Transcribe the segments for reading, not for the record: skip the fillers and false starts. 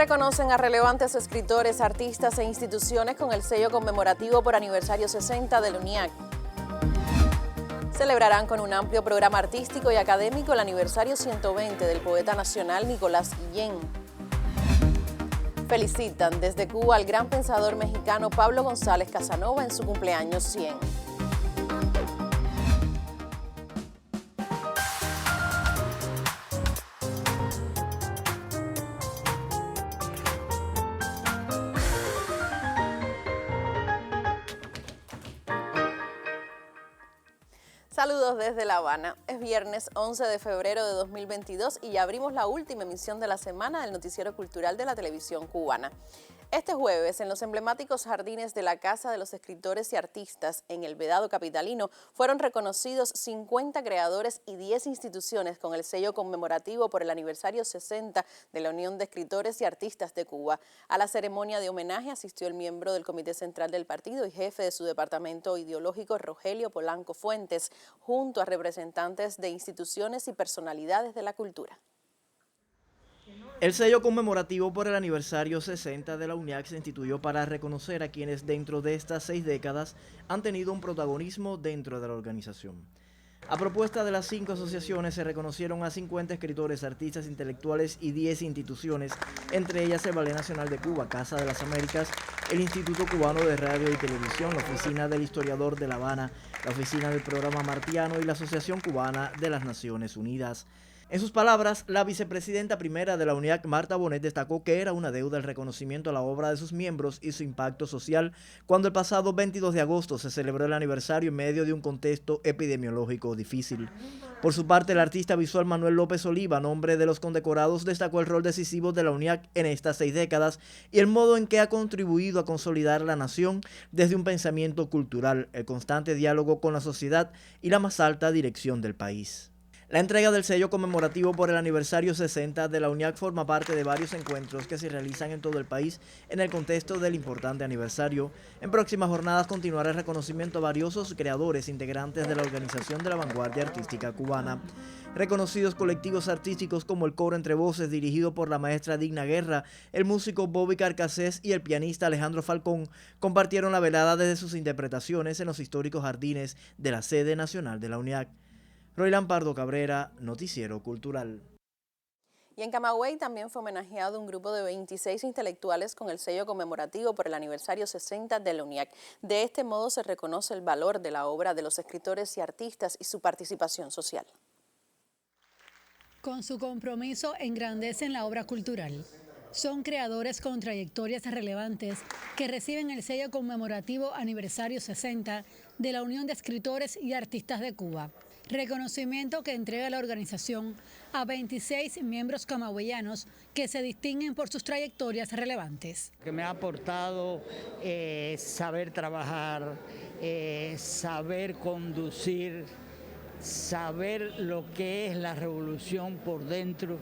Reconocen a relevantes escritores, artistas e instituciones con el sello conmemorativo por aniversario 60 del UNIAC. Celebrarán con un amplio programa artístico y académico el aniversario 120 del poeta nacional Nicolás Guillén. Felicitan desde Cuba al gran pensador mexicano Pablo González Casanova en su cumpleaños 100. Saludos desde La Habana. Es viernes 11 de febrero de 2022 y ya abrimos la última emisión de la semana del noticiero cultural de la televisión cubana. Este jueves, en los emblemáticos jardines de la Casa de los Escritores y Artistas en el Vedado capitalino, fueron reconocidos 50 creadores y 10 instituciones con el sello conmemorativo por el aniversario 60 de la Unión de Escritores y Artistas de Cuba. A la ceremonia de homenaje asistió el miembro del Comité Central del Partido y jefe de su departamento ideológico, Rogelio Polanco Fuentes, junto a representantes de instituciones y personalidades de la cultura. El sello conmemorativo por el aniversario 60 de la UNIAC se instituyó para reconocer a quienes dentro de estas 6 décadas han tenido un protagonismo dentro de la organización. A propuesta de las 5 asociaciones se reconocieron a 50 escritores, artistas, intelectuales y 10 instituciones, entre ellas el Ballet Nacional de Cuba, Casa de las Américas, el Instituto Cubano de Radio y Televisión, la Oficina del Historiador de La Habana, la Oficina del Programa Martiano y la Asociación Cubana de las Naciones Unidas. En sus palabras, la vicepresidenta primera de la UNIAC, Marta Bonet, destacó que era una deuda el reconocimiento a la obra de sus miembros y su impacto social cuando el pasado 22 de agosto se celebró el aniversario en medio de un contexto epidemiológico difícil. Por su parte, el artista visual Manuel López Oliva, nombre de los condecorados, destacó el rol decisivo de la UNIAC en estas 6 décadas y el modo en que ha contribuido a consolidar la nación desde un pensamiento cultural, el constante diálogo con la sociedad y la más alta dirección del país. La entrega del sello conmemorativo por el aniversario 60 de la UNIAC forma parte de varios encuentros que se realizan en todo el país en el contexto del importante aniversario. En próximas jornadas continuará el reconocimiento a varios creadores integrantes de la Organización de la Vanguardia Artística Cubana. Reconocidos colectivos artísticos como el Coro Entre Voces, dirigido por la maestra Digna Guerra, el músico Bobby Carcassés y el pianista Alejandro Falcón, compartieron la velada desde sus interpretaciones en los históricos jardines de la sede nacional de la UNIAC. Roylán Pardo Cabrera, Noticiero Cultural. Y en Camagüey también fue homenajeado un grupo de 26 intelectuales con el sello conmemorativo por el aniversario 60 de la UNIAC. De este modo se reconoce el valor de la obra de los escritores y artistas y su participación social. Con su compromiso engrandecen la obra cultural. Son creadores con trayectorias relevantes que reciben el sello conmemorativo aniversario 60 de la Unión de Escritores y Artistas de Cuba. Reconocimiento que entrega la organización a 26 miembros camagüeyanos que se distinguen por sus trayectorias relevantes. Que me ha aportado saber trabajar, saber conducir, saber lo que es la revolución por dentro,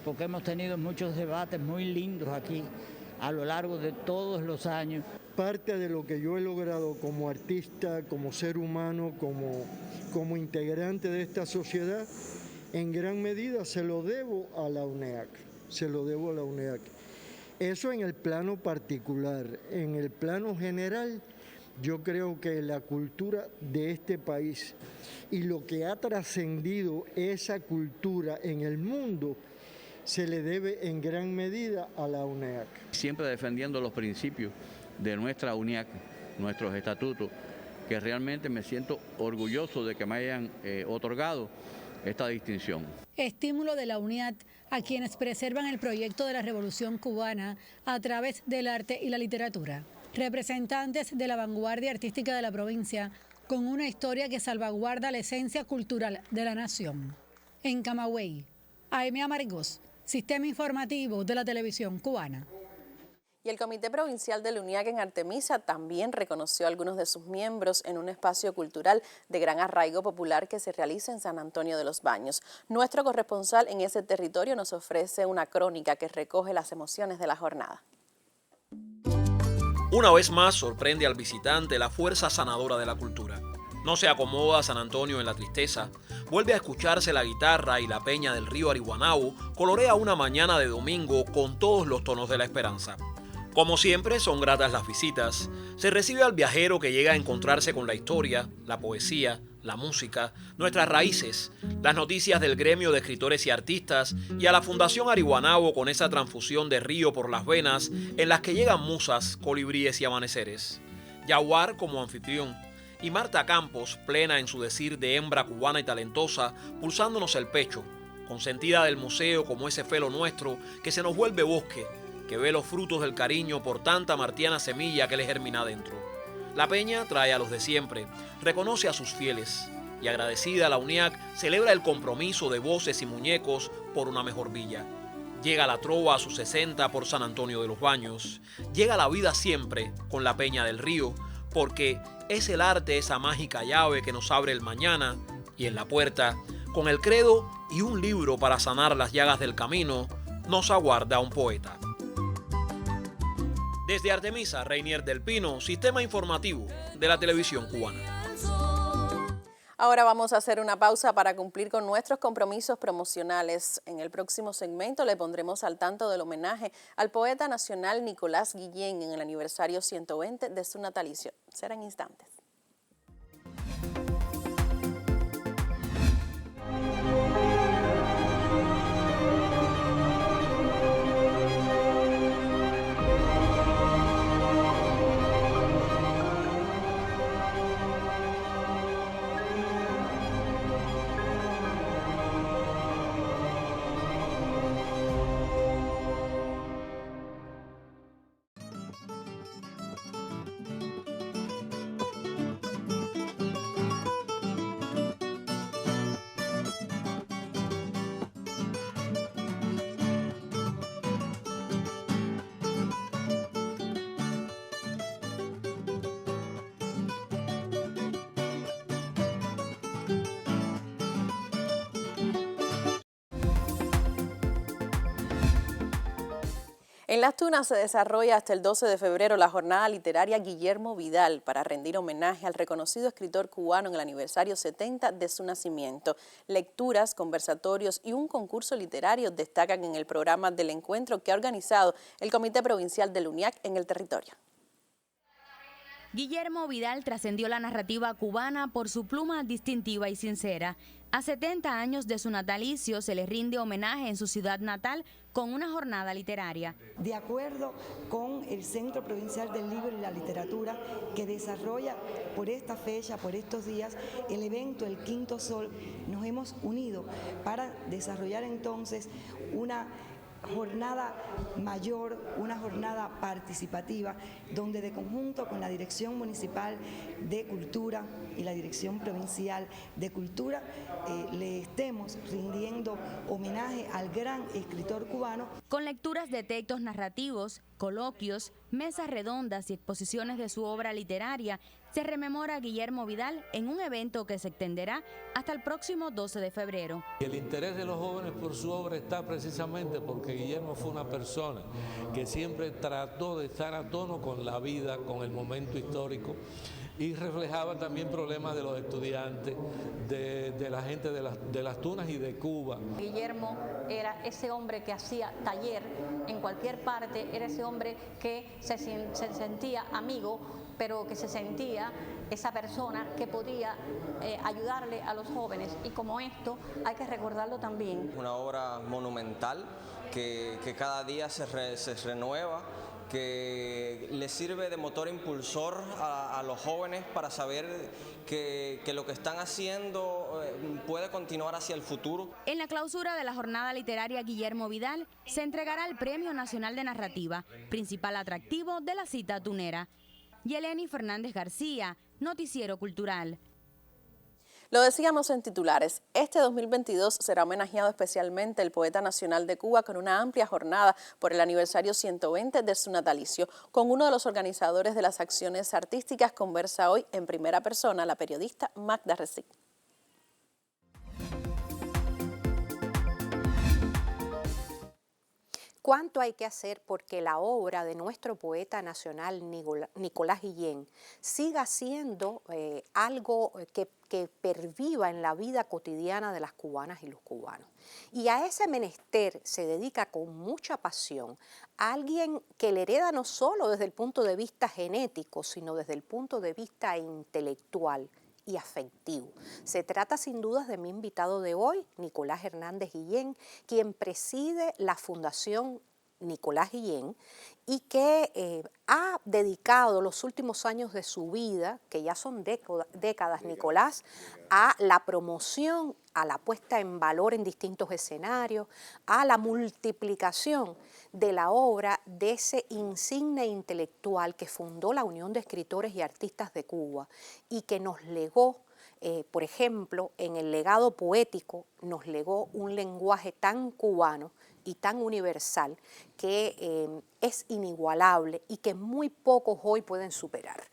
porque hemos tenido muchos debates muy lindos aquí a lo largo de todos los años. Parte de lo que yo he logrado como artista, como ser humano, como integrante de esta sociedad, en gran medida se lo debo a la UNEAC, Eso en el plano particular. En el plano general, yo creo que la cultura de este país y lo que ha trascendido esa cultura en el mundo se le debe en gran medida a la UNEAC. Siempre defendiendo los principios de nuestra UNIAC, nuestros estatutos, que realmente me siento orgulloso de que me hayan otorgado esta distinción. Estímulo de la UNIAC a quienes preservan el proyecto de la Revolución Cubana a través del arte y la literatura. Representantes de la vanguardia artística de la provincia con una historia que salvaguarda la esencia cultural de la nación. En Camagüey, Aimee Amargós, Sistema Informativo de la Televisión Cubana. Y el Comité Provincial del UNIAC en Artemisa también reconoció a algunos de sus miembros en un espacio cultural de gran arraigo popular que se realiza en San Antonio de los Baños. Nuestro corresponsal en ese territorio nos ofrece una crónica que recoge las emociones de la jornada. Una vez más sorprende al visitante la fuerza sanadora de la cultura. No se acomoda San Antonio en la tristeza, vuelve a escucharse la guitarra y la peña del río Ariguanabo colorea una mañana de domingo con todos los tonos de la esperanza. Como siempre, son gratas las visitas. Se recibe al viajero que llega a encontrarse con la historia, la poesía, la música, nuestras raíces, las noticias del gremio de escritores y artistas y a la Fundación Ariguanabo con esa transfusión de río por las venas en las que llegan musas, colibríes y amaneceres. Yaguar como anfitrión y Marta Campos, plena en su decir de hembra cubana y talentosa, pulsándonos el pecho, consentida del museo como ese felo nuestro que se nos vuelve bosque, que ve los frutos del cariño por tanta martiana semilla que le germina dentro. La peña trae a los de siempre, reconoce a sus fieles y agradecida la UNIAC celebra el compromiso de voces y muñecos por una mejor villa. Llega la trova a sus 60 por San Antonio de los Baños, llega la vida siempre con la peña del río, porque es el arte esa mágica llave que nos abre el mañana y en la puerta, con el credo y un libro para sanar las llagas del camino, nos aguarda un poeta. Desde Artemisa, Reinier del Pino, Sistema Informativo de la Televisión Cubana. Ahora vamos a hacer una pausa para cumplir con nuestros compromisos promocionales. En el próximo segmento le pondremos al tanto del homenaje al poeta nacional Nicolás Guillén en el aniversario 120 de su natalicio. Será en instantes. En Las Tunas se desarrolla hasta el 12 de febrero la jornada literaria Guillermo Vidal para rendir homenaje al reconocido escritor cubano en el aniversario 70 de su nacimiento. Lecturas, conversatorios y un concurso literario destacan en el programa del encuentro que ha organizado el Comité Provincial del UNIAC en el territorio. Guillermo Vidal trascendió la narrativa cubana por su pluma distintiva y sincera. A 70 años de su natalicio se le rinde homenaje en su ciudad natal con una jornada literaria. De acuerdo con el Centro Provincial del Libro y la Literatura, que desarrolla por esta fecha, por estos días, el evento El Quinto Sol, nos hemos unido para desarrollar entonces una jornada mayor, una jornada participativa, donde de conjunto con la Dirección Municipal de Cultura y la Dirección Provincial de Cultura le estemos rindiendo homenaje al gran escritor cubano. Con lecturas de textos narrativos, coloquios, mesas redondas y exposiciones de su obra literaria, se rememora a Guillermo Vidal en un evento que se extenderá hasta el próximo 12 de febrero. El interés de los jóvenes por su obra está precisamente porque Guillermo fue una persona que siempre trató de estar a tono con la vida, con el momento histórico, y reflejaba también problemas de los estudiantes, de la gente de las Tunas y de Cuba. Guillermo era ese hombre que hacía taller en cualquier parte, era ese hombre que se sentía amigo, pero que se sentía esa persona que podía ayudarle a los jóvenes, y como esto hay que recordarlo también. Una obra monumental que cada día se renueva, que le sirve de motor impulsor a los jóvenes para saber que lo que están haciendo puede continuar hacia el futuro. En la clausura de la jornada literaria Guillermo Vidal se entregará el Premio Nacional de Narrativa, principal atractivo de la cita tunera. Yeleni Fernández García, Noticiero Cultural. Lo decíamos en titulares, este 2022 será homenajeado especialmente el poeta nacional de Cuba con una amplia jornada por el aniversario 120 de su natalicio. Con uno de los organizadores de las acciones artísticas conversa hoy en primera persona la periodista Magda Recic. cuánto hay que hacer porque la obra de nuestro poeta nacional Nicolás Guillén siga siendo algo que perviva en la vida cotidiana de las cubanas y los cubanos. Y a ese menester se dedica con mucha pasión alguien que le hereda no solo desde el punto de vista genético, sino desde el punto de vista intelectual y afectivo. Se trata sin dudas de mi invitado de hoy, Nicolás Hernández Guillén, quien preside la Fundación Nicolás Guillén y que ha dedicado los últimos años de su vida, que ya son décadas, Nicolás, a la promoción, a la puesta en valor en distintos escenarios, a la multiplicación de la obra de ese insigne intelectual que fundó la Unión de Escritores y Artistas de Cuba y que nos legó, por ejemplo, en el legado poético, nos legó un lenguaje tan cubano y tan universal que es inigualable y que muy pocos hoy pueden superar.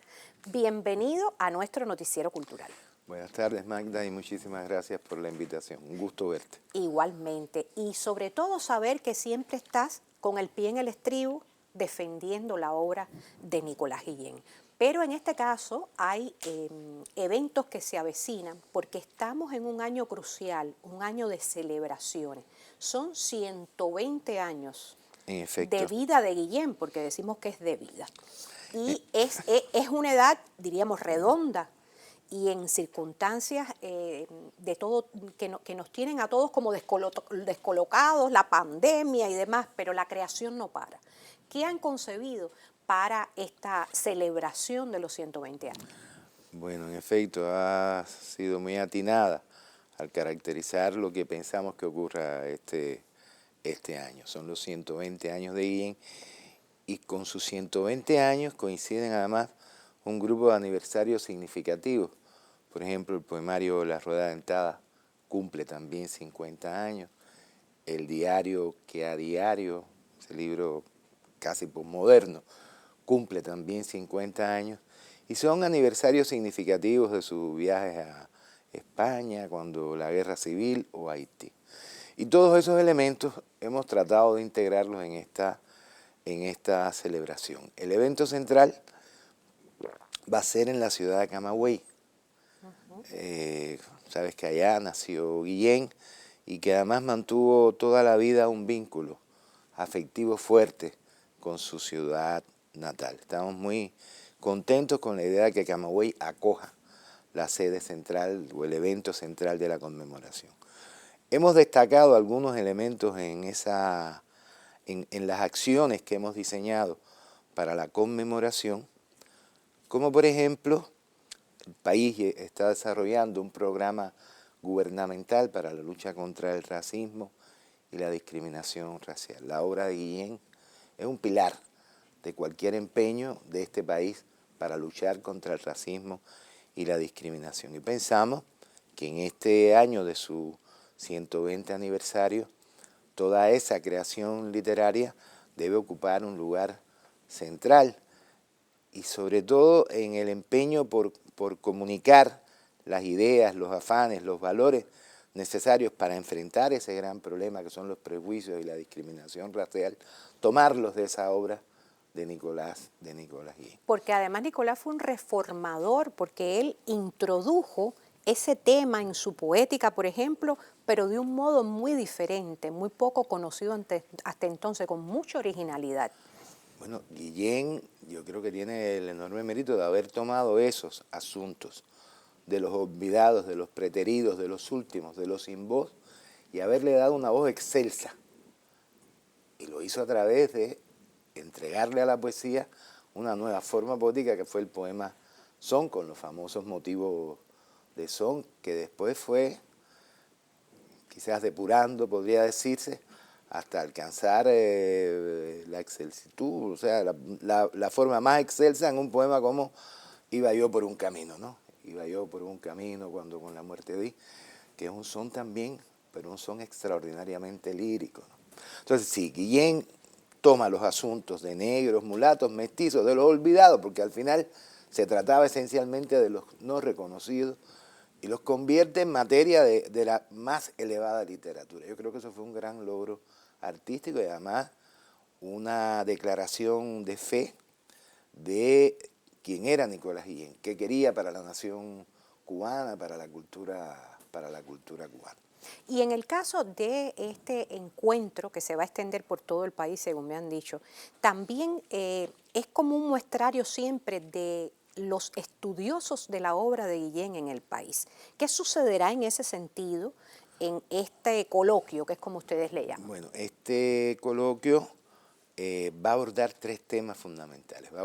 Bienvenido a nuestro noticiero cultural. Buenas tardes, Magda, y muchísimas gracias por la invitación. Un gusto verte. Igualmente, y sobre todo saber que siempre estás con el pie en el estribo defendiendo la obra de Nicolás Guillén. Pero en este caso hay eventos que se avecinan porque estamos en un año crucial, un año de celebraciones. Son 120 años de vida de Guillén, porque decimos que es de vida. Y es una edad, diríamos, redonda y en circunstancias de todo que nos tienen a todos como descolocados, la pandemia y demás, pero la creación no para. ¿Qué han concebido para esta celebración de los 120 años? Bueno, en efecto, ha sido muy atinada al caracterizar lo que pensamos que ocurra este año. Son los 120 años de Guillén y con sus 120 años coinciden además un grupo de aniversarios significativos. Por ejemplo, el poemario La Rueda Dentada cumple también 50 años. El diario que a diario, ese libro casi posmoderno, cumple también 50 años. Y son aniversarios significativos de sus viajes a España, cuando la guerra civil o Haití. Y todos esos elementos hemos tratado de integrarlos en esta celebración. El evento central va a ser en la ciudad de Camagüey. Sabes que allá nació Guillén y que además mantuvo toda la vida un vínculo afectivo fuerte con su ciudad natal. Estamos muy contentos con la idea de que Camagüey acoja la sede central o el evento central de la conmemoración. Hemos destacado algunos elementos en las acciones que hemos diseñado para la conmemoración, como por ejemplo, el país está desarrollando un programa gubernamental para la lucha contra el racismo y la discriminación racial. La obra de Guillén es un pilar de cualquier empeño de este país para luchar contra el racismo y la discriminación. Y pensamos que en este año de su 120 aniversario, toda esa creación literaria debe ocupar un lugar central y sobre todo en el empeño por comunicar las ideas, los afanes, los valores necesarios para enfrentar ese gran problema que son los prejuicios y la discriminación racial, tomarlos de esa obra de Nicolás Guillén. Porque además Nicolás fue un reformador, porque él introdujo ese tema en su poética, por ejemplo, pero de un modo muy diferente, muy poco conocido hasta entonces, con mucha originalidad. Bueno, Guillén yo creo que tiene el enorme mérito de haber tomado esos asuntos de los olvidados, de los preteridos, de los últimos, de los sin voz, y haberle dado una voz excelsa. Y lo hizo a través de entregarle a la poesía una nueva forma poética que fue el poema Son, con los famosos motivos de son, que después fue quizás depurando, podría decirse, hasta alcanzar la excelsitud, o sea, la forma más excelsa en un poema como Iba yo por un camino, ¿no? Iba yo por un camino cuando con la muerte di, que es un son también, pero un son extraordinariamente lírico, ¿no? Entonces, sí, Guillén toma los asuntos de negros, mulatos, mestizos, de los olvidados, porque al final se trataba esencialmente de los no reconocidos, y los convierte en materia de la más elevada literatura. Yo creo que eso fue un gran logro artístico y además una declaración de fe de quién era Nicolás Guillén, qué quería para la nación cubana, para la cultura cubana. Y en el caso de este encuentro que se va a extender por todo el país, según me han dicho, también es como un muestrario siempre de los estudiosos de la obra de Guillén en el país. ¿Qué sucederá en ese sentido en este coloquio, que es como ustedes le llaman? Bueno, este coloquio va a abordar 3 temas fundamentales. Va a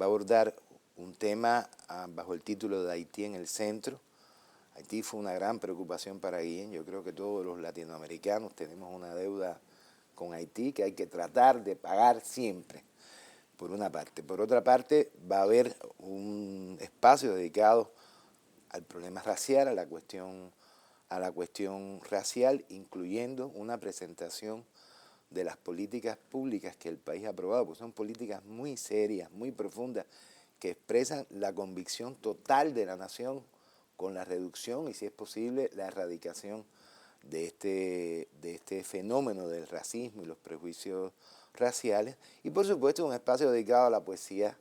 abordar un tema bajo el título de Haití en el centro. Haití fue una gran preocupación para Guillén. Yo creo que todos los latinoamericanos tenemos una deuda con Haití que hay que tratar de pagar siempre, por una parte. Por otra parte, va a haber un espacio dedicado al problema racial, a la cuestión racial, incluyendo una presentación de las políticas públicas que el país ha aprobado, porque son políticas muy serias, muy profundas, que expresan la convicción total de la nación con la reducción y, si es posible, la erradicación de este fenómeno del racismo y los prejuicios raciales. Y, por supuesto, un espacio dedicado a la poesía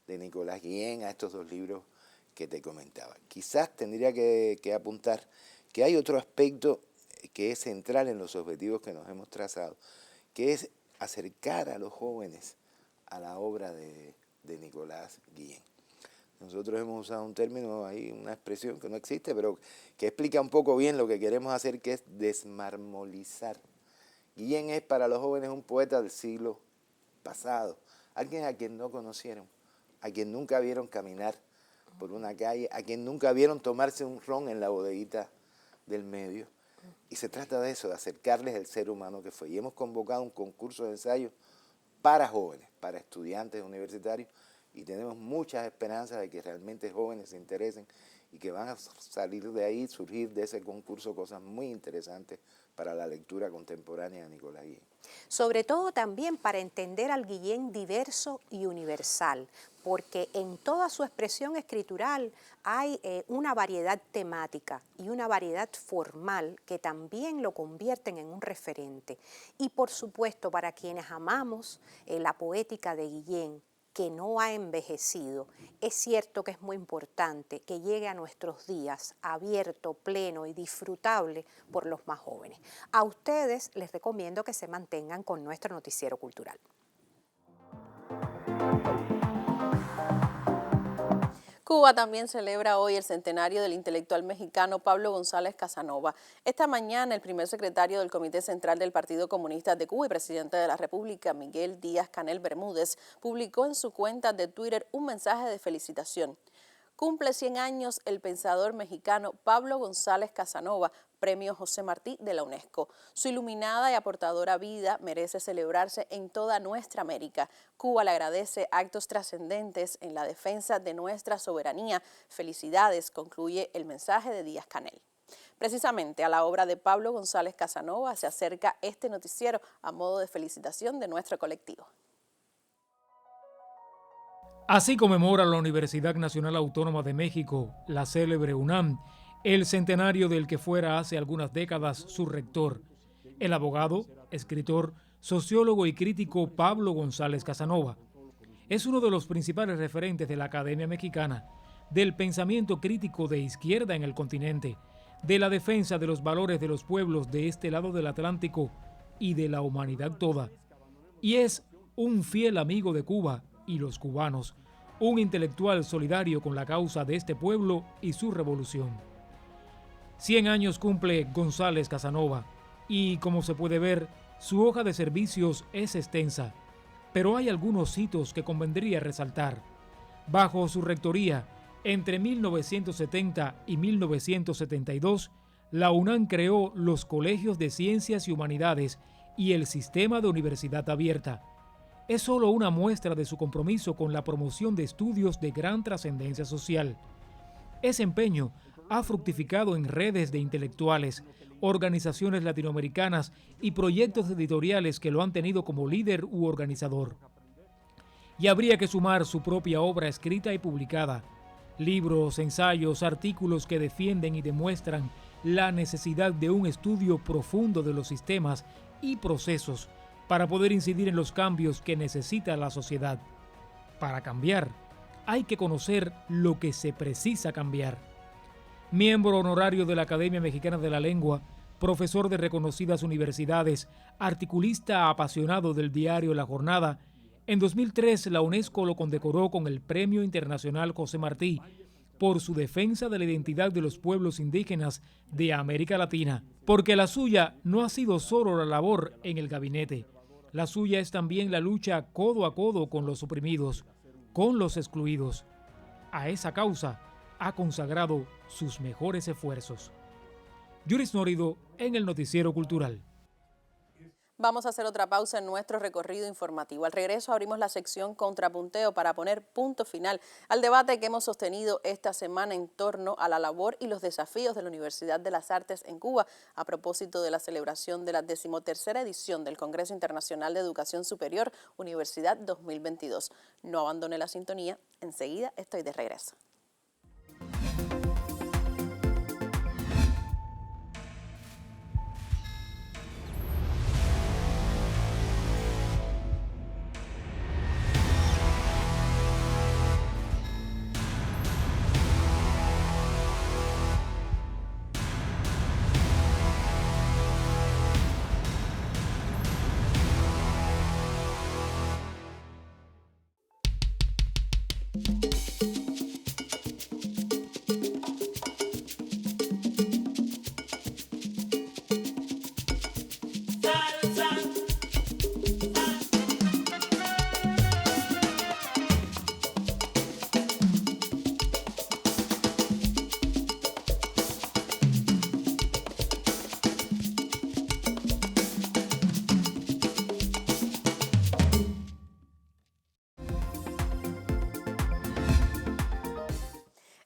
de Nicolás Guillén, a estos 2 libros que te comentaba. Quizás tendría que apuntar que hay otro aspecto que es central en los objetivos que nos hemos trazado, que es acercar a los jóvenes a la obra de Nicolás Guillén. Nosotros hemos usado un término ahí, una expresión que no existe, pero que explica un poco bien lo que queremos hacer, que es desmarmolizar. Guillén es para los jóvenes un poeta del siglo pasado, alguien a quien no conocieron, a quien nunca vieron caminar por una calle, a quien nunca vieron tomarse un ron en la bodeguita del medio. Y se trata de eso, de acercarles el ser humano que fue. Y hemos convocado un concurso de ensayos para jóvenes, para estudiantes universitarios, y tenemos muchas esperanzas de que realmente jóvenes se interesen y que van a salir de ahí, surgir de ese concurso cosas muy interesantes para la lectura contemporánea de Nicolás Guillén. Sobre todo también para entender al Guillén diverso y universal, porque en toda su expresión escritural hay una variedad temática y una variedad formal que también lo convierten en un referente. Y por supuesto, para quienes amamos la poética de Guillén, que no ha envejecido, es cierto que es muy importante que llegue a nuestros días abierto, pleno y disfrutable por los más jóvenes. A ustedes les recomiendo que se mantengan con nuestro noticiero cultural. Cuba también celebra hoy el centenario del intelectual mexicano Pablo González Casanova. Esta mañana, el primer secretario del Comité Central del Partido Comunista de Cuba y presidente de la República, Miguel Díaz-Canel Bermúdez, publicó en su cuenta de Twitter un mensaje de felicitación. Cumple 100 años el pensador mexicano Pablo González Casanova, Premio José Martí de la UNESCO. Su iluminada y aportadora vida merece celebrarse en toda nuestra América. Cuba le agradece actos trascendentes en la defensa de nuestra soberanía. Felicidades, concluye el mensaje de Díaz-Canel. Precisamente a la obra de Pablo González Casanova se acerca este noticiero a modo de felicitación de nuestro colectivo. Así conmemora la Universidad Nacional Autónoma de México, la célebre UNAM, el centenario del que fuera hace algunas décadas su rector, el abogado, escritor, sociólogo y crítico Pablo González Casanova. Es uno de los principales referentes de la Academia Mexicana, del pensamiento crítico de izquierda en el continente, de la defensa de los valores de los pueblos de este lado del Atlántico y de la humanidad toda. Y es un fiel amigo de Cuba y los cubanos, un intelectual solidario con la causa de este pueblo y su revolución. 100 años cumple González Casanova y, como se puede ver, su hoja de servicios es extensa, pero hay algunos hitos que convendría resaltar. Bajo su rectoría, entre 1970 y 1972, la UNAM creó los Colegios de Ciencias y Humanidades y el Sistema de Universidad Abierta. Es solo una muestra de su compromiso con la promoción de estudios de gran trascendencia social. Ese empeño ha fructificado en redes de intelectuales, organizaciones latinoamericanas y proyectos editoriales que lo han tenido como líder u organizador. Y habría que sumar su propia obra escrita y publicada, libros, ensayos, artículos que defienden y demuestran la necesidad de un estudio profundo de los sistemas y procesos para poder incidir en los cambios que necesita la sociedad. Para cambiar, hay que conocer lo que se precisa cambiar. Miembro honorario de la Academia Mexicana de la Lengua, profesor de reconocidas universidades, articulista apasionado del diario La Jornada, en 2003 la UNESCO lo condecoró con el Premio Internacional José Martí por su defensa de la identidad de los pueblos indígenas de América Latina, porque la suya no ha sido solo la labor en el gabinete, la suya es también la lucha codo a codo con los oprimidos, con los excluidos. A esa causa ha consagrado sus mejores esfuerzos. Yuris Nórido en el Noticiero Cultural. Vamos a hacer otra pausa en nuestro recorrido informativo. Al regreso abrimos la sección Contrapunteo para poner punto final al debate que hemos sostenido esta semana en torno a la labor y los desafíos de la Universidad de las Artes en Cuba a propósito de la celebración de la 13ª edición del Congreso Internacional de Educación Superior Universidad 2022. No abandone la sintonía, enseguida estoy de regreso.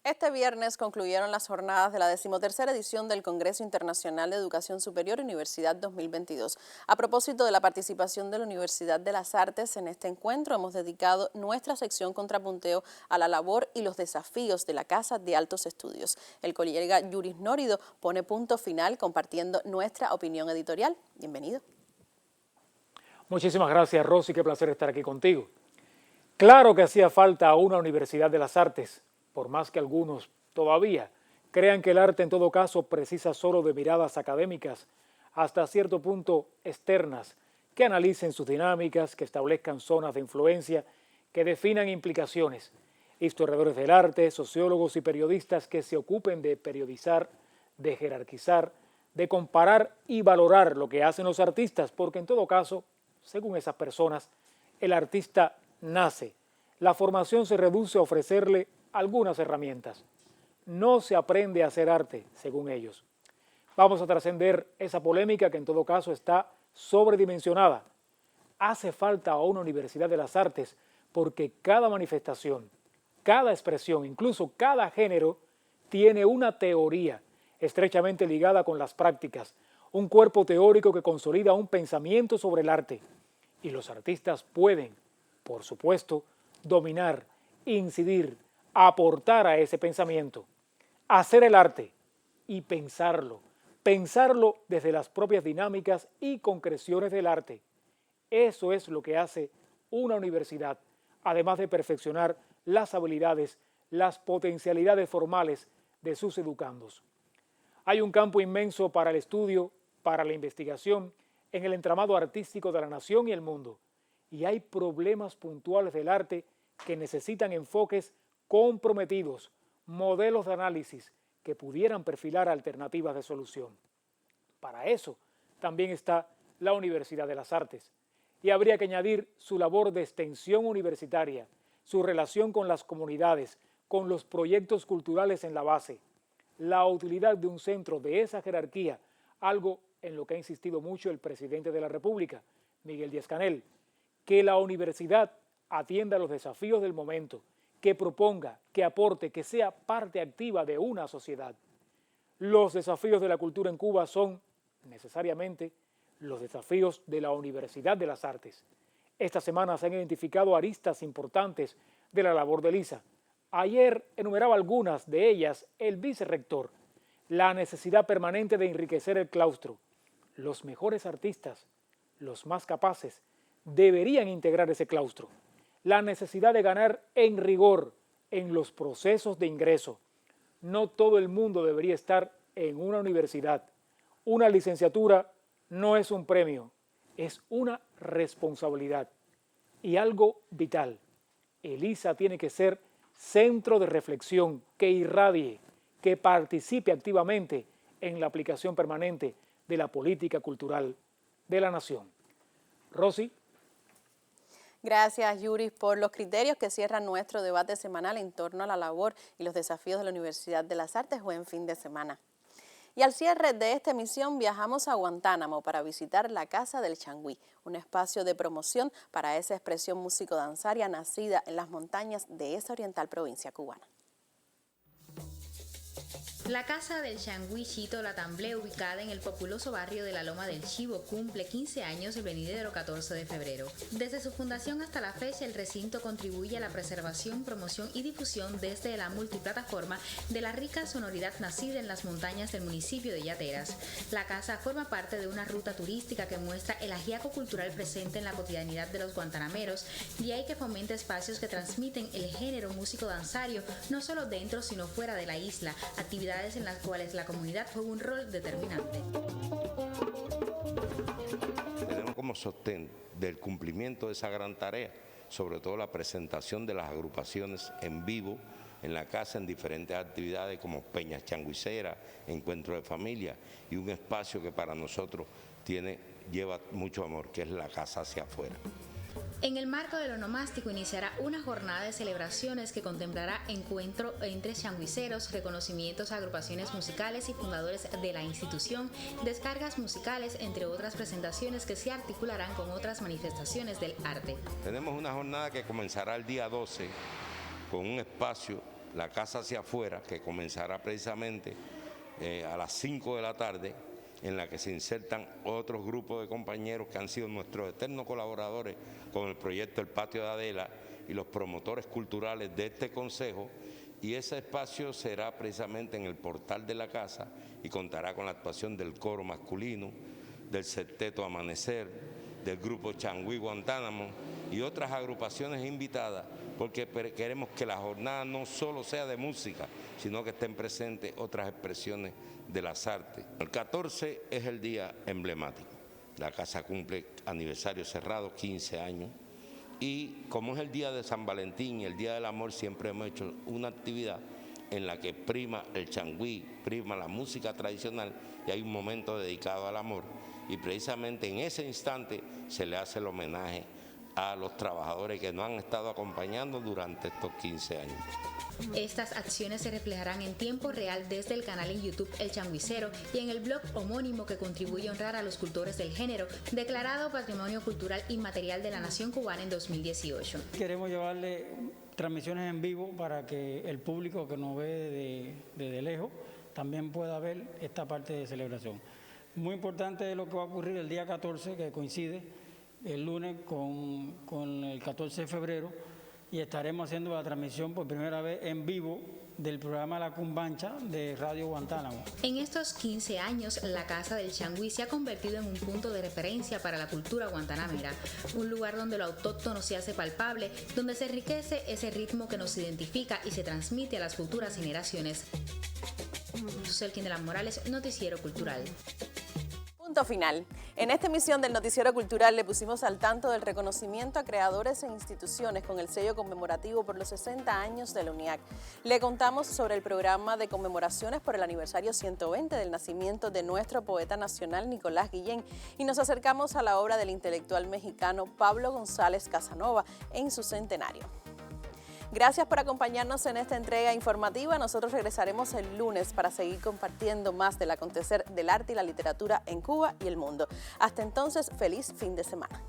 Este viernes concluyeron las jornadas de la 13ª edición del Congreso Internacional de Educación Superior Universidad 2022. A propósito de la participación de la Universidad de las Artes en este encuentro, hemos dedicado nuestra sección Contrapunteo a la labor y los desafíos de la Casa de Altos Estudios. El colega Yuris Nórido pone punto final compartiendo nuestra opinión editorial. Bienvenido. Muchísimas gracias, Rosy. Qué placer estar aquí contigo. Claro que hacía falta una Universidad de las Artes, por más que algunos todavía crean que el arte en todo caso precisa solo de miradas académicas hasta cierto punto externas, que analicen sus dinámicas, que establezcan zonas de influencia, que definan implicaciones. Historiadores del arte, sociólogos y periodistas que se ocupen de periodizar, de jerarquizar, de comparar y valorar lo que hacen los artistas, porque en todo caso, según esas personas, el artista nace. La formación se reduce a ofrecerle algunas herramientas. No se aprende a hacer arte, según ellos. Vamos a trascender esa polémica que en todo caso está sobredimensionada. Hace falta a una Universidad de las Artes porque cada manifestación, cada expresión, incluso cada género, tiene una teoría estrechamente ligada con las prácticas, un cuerpo teórico que consolida un pensamiento sobre el arte. Y los artistas pueden, por supuesto, dominar, incidir, aportar a ese pensamiento, hacer el arte y pensarlo desde las propias dinámicas y concreciones del arte. Eso es lo que hace una universidad, además de perfeccionar las habilidades, las potencialidades formales de sus educandos. Hay un campo inmenso para el estudio, para la investigación, en el entramado artístico de la nación y el mundo, y hay problemas puntuales del arte que necesitan enfoques comprometidos, modelos de análisis que pudieran perfilar alternativas de solución. Para eso también está la Universidad de las Artes. Y habría que añadir su labor de extensión universitaria, su relación con las comunidades, con los proyectos culturales en la base, la utilidad de un centro de esa jerarquía, algo en lo que ha insistido mucho el presidente de la República, Miguel Díaz-Canel, que la universidad atienda los desafíos del momento, que proponga, que aporte, que sea parte activa de una sociedad. Los desafíos de la cultura en Cuba son, necesariamente, los desafíos de la Universidad de las Artes. Esta semana se han identificado aristas importantes de la labor de Lisa. Ayer enumeraba algunas de ellas el vicerrector, la necesidad permanente de enriquecer el claustro, los mejores artistas, los más capaces, deberían integrar ese claustro. La necesidad de ganar en rigor en los procesos de ingreso. No todo el mundo debería estar en una universidad. Una licenciatura no es un premio, es una responsabilidad. Y algo vital, el ISA tiene que ser centro de reflexión que irradie, que participe activamente en la aplicación permanente de la política cultural de la nación. Rosy. Gracias, Yuris, por los criterios que cierran nuestro debate semanal en torno a la labor y los desafíos de la Universidad de las Artes. Buen fin de semana. Y al cierre de esta emisión viajamos a Guantánamo para visitar la Casa del Changüí, un espacio de promoción para esa expresión músico-danzaria nacida en las montañas de esa oriental provincia cubana. La Casa del Changüí Chito Latamblé, ubicada en el populoso barrio de la Loma del Chivo, cumple 15 años el venidero 14 de febrero. Desde su fundación hasta la fecha, el recinto contribuye a la preservación, promoción y difusión desde la multiplataforma de la rica sonoridad nacida en las montañas del municipio de Yateras. La casa forma parte de una ruta turística que muestra el ajiaco cultural presente en la cotidianidad de los guantanameros, y hay que fomenta espacios que transmiten el género músico-danzario no solo dentro sino fuera de la isla, actividades en las cuales la comunidad juega un rol determinante. Tenemos como sostén del cumplimiento de esa gran tarea, sobre todo la presentación de las agrupaciones en vivo en la casa en diferentes actividades como peñas changuiceras, encuentros de familia y un espacio que para nosotros lleva mucho amor, que es la casa hacia afuera. En el marco del onomástico iniciará una jornada de celebraciones que contemplará encuentro entre changuiceros, reconocimientos a agrupaciones musicales y fundadores de la institución, descargas musicales, entre otras presentaciones que se articularán con otras manifestaciones del arte. Tenemos una jornada que comenzará el día 12 con un espacio, la casa hacia afuera, que comenzará precisamente a las 5 de la tarde, en la que se insertan otros grupos de compañeros que han sido nuestros eternos colaboradores con el proyecto El Patio de Adela y los promotores culturales de este consejo, y ese espacio será precisamente en el portal de la casa y contará con la actuación del coro masculino, del Septeto Amanecer, del grupo Changüí Guantánamo y otras agrupaciones invitadas, porque queremos que la jornada no solo sea de música, sino que estén presentes otras expresiones de las artes. El 14 es el día emblemático. La casa cumple aniversario cerrado, 15 años, y como es el día de San Valentín y el día del amor, siempre hemos hecho una actividad en la que prima el changüí, prima la música tradicional, y hay un momento dedicado al amor, y precisamente en ese instante se le hace el homenaje a los trabajadores que nos han estado acompañando durante estos 15 años. Estas acciones se reflejarán en tiempo real desde el canal en YouTube El Changuicero y en el blog homónimo que contribuye a honrar a los cultores del género, declarado Patrimonio Cultural Inmaterial de la Nación Cubana en 2018. Queremos llevarle transmisiones en vivo para que el público que nos ve de lejos también pueda ver esta parte de celebración. Muy importante es lo que va a ocurrir el día 14, que coincide el lunes con el 14 de febrero, y estaremos haciendo la transmisión por primera vez en vivo del programa La Cumbancha de Radio Guantánamo. En estos 15 años, la Casa del Changüí se ha convertido en un punto de referencia para la cultura guantanamera, un lugar donde lo autóctono se hace palpable, donde se enriquece ese ritmo que nos identifica y se transmite a las futuras generaciones. Suselkin de las Morales, Noticiero Cultural. Punto final. En esta emisión del Noticiero Cultural le pusimos al tanto del reconocimiento a creadores e instituciones con el sello conmemorativo por los 60 años de la UNIAC. Le contamos sobre el programa de conmemoraciones por el aniversario 120 del nacimiento de nuestro poeta nacional Nicolás Guillén, y nos acercamos a la obra del intelectual mexicano Pablo González Casanova en su centenario. Gracias por acompañarnos en esta entrega informativa. Nosotros regresaremos el lunes para seguir compartiendo más del acontecer del arte y la literatura en Cuba y el mundo. Hasta entonces, feliz fin de semana.